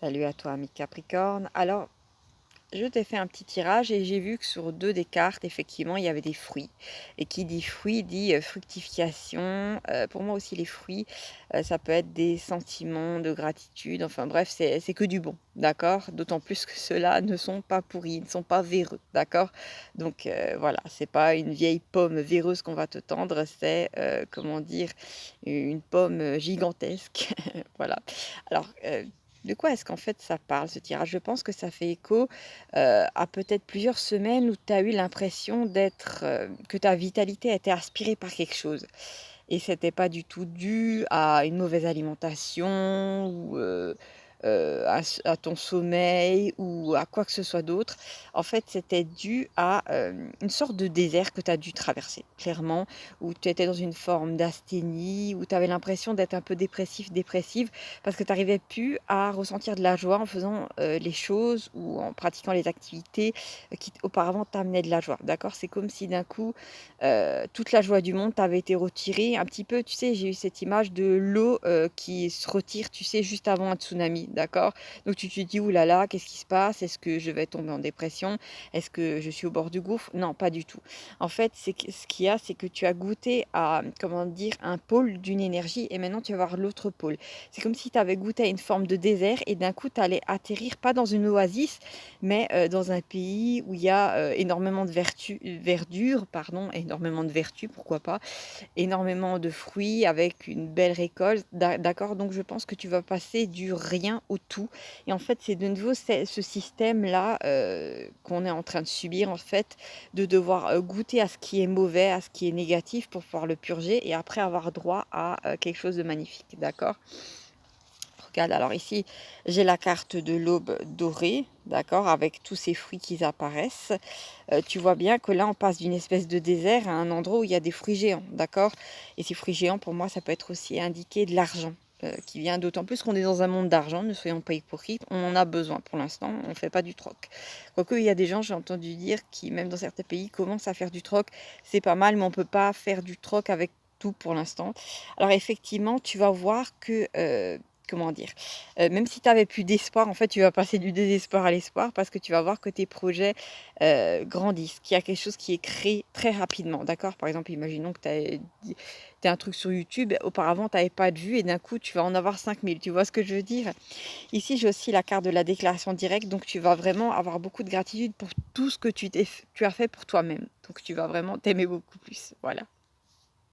Salut à toi, ami Capricorne. Alors, je t'ai fait un petit tirage et j'ai vu que sur deux des cartes, effectivement, il y avait des fruits. Et qui dit fruit dit fructification. Pour moi aussi, les fruits, ça peut être des sentiments de gratitude. Enfin bref, c'est que du bon, d'accord? D'autant plus que ceux-là ne sont pas pourris, ils ne sont pas véreux, d'accord? Donc voilà, c'est pas une vieille pomme véreuse qu'on va te tendre, c'est, comment dire, une pomme gigantesque. Voilà. Alors, de quoi est-ce qu'en fait ça parle ce tirage? Je pense que ça fait écho à peut-être plusieurs semaines où tu as eu l'impression que ta vitalité a été aspirée par quelque chose. Et c'était pas du tout dû à une mauvaise alimentation ou à ton sommeil ou à quoi que ce soit d'autre. En fait, c'était dû à une sorte de désert que tu as dû traverser, clairement, où tu étais dans une forme d'asthénie, où tu avais l'impression d'être un peu dépressif, dépressive, parce que tu n'arrivais plus à ressentir de la joie en faisant les choses ou en pratiquant les activités qui auparavant t'amenaient de la joie. D'accord? C'est comme si d'un coup, toute la joie du monde t'avait été retirée. Un petit peu, tu sais, j'ai eu cette image de l'eau qui se retire, tu sais, juste avant un tsunami, d'accord? Donc tu te dis, ouh là là, qu'est-ce qui se passe? Est-ce que je vais tomber en dépression? Est-ce que je suis au bord du gouffre? Non, pas du tout. En fait, ce qu'il y a, c'est que tu as goûté à, comment dire, un pôle d'une énergie et maintenant tu vas voir l'autre pôle. C'est comme si tu avais goûté à une forme de désert et d'un coup, tu allais atterrir, pas dans une oasis, mais dans un pays où il y a énormément de verdure, pardon, énormément de vertus, pourquoi pas, énormément de fruits avec une belle récolte, d'accord? Donc je pense que tu vas passer du rien au tout. Et en fait, c'est de nouveau ce système-là qu'on est en train de subir, en fait, de devoir goûter à ce qui est mauvais, à ce qui est négatif pour pouvoir le purger et après avoir droit à quelque chose de magnifique, d'accord? Regarde, alors ici, j'ai la carte de l'aube dorée, d'accord, avec tous ces fruits qui apparaissent. Tu vois bien que là, on passe d'une espèce de désert à un endroit où il y a des fruits géants, d'accord? Et ces fruits géants, pour moi, ça peut être aussi indiqué de l'argent. Qui vient d'autant plus qu'on est dans un monde d'argent, ne soyons pas hypocrites, on en a besoin pour l'instant, on ne fait pas du troc. Quoique il y a des gens, j'ai entendu dire, qui même dans certains pays commencent à faire du troc, c'est pas mal, mais on ne peut pas faire du troc avec tout pour l'instant. Alors effectivement, tu vas voir que comment dire? Même si tu avais plus d'espoir, en fait, tu vas passer du désespoir à l'espoir parce que tu vas voir que tes projets, grandissent, qu'il y a quelque chose qui est créé très rapidement, d'accord? Par exemple, imaginons que tu as un truc sur YouTube, auparavant tu avais pas de vues et d'un coup tu vas en avoir 5 000. Tu vois ce que je veux dire? Ici, j'ai aussi la carte de la déclaration directe, donc tu vas vraiment avoir beaucoup de gratitude pour tout ce que tu as fait pour toi-même. Donc tu vas vraiment t'aimer beaucoup plus, voilà.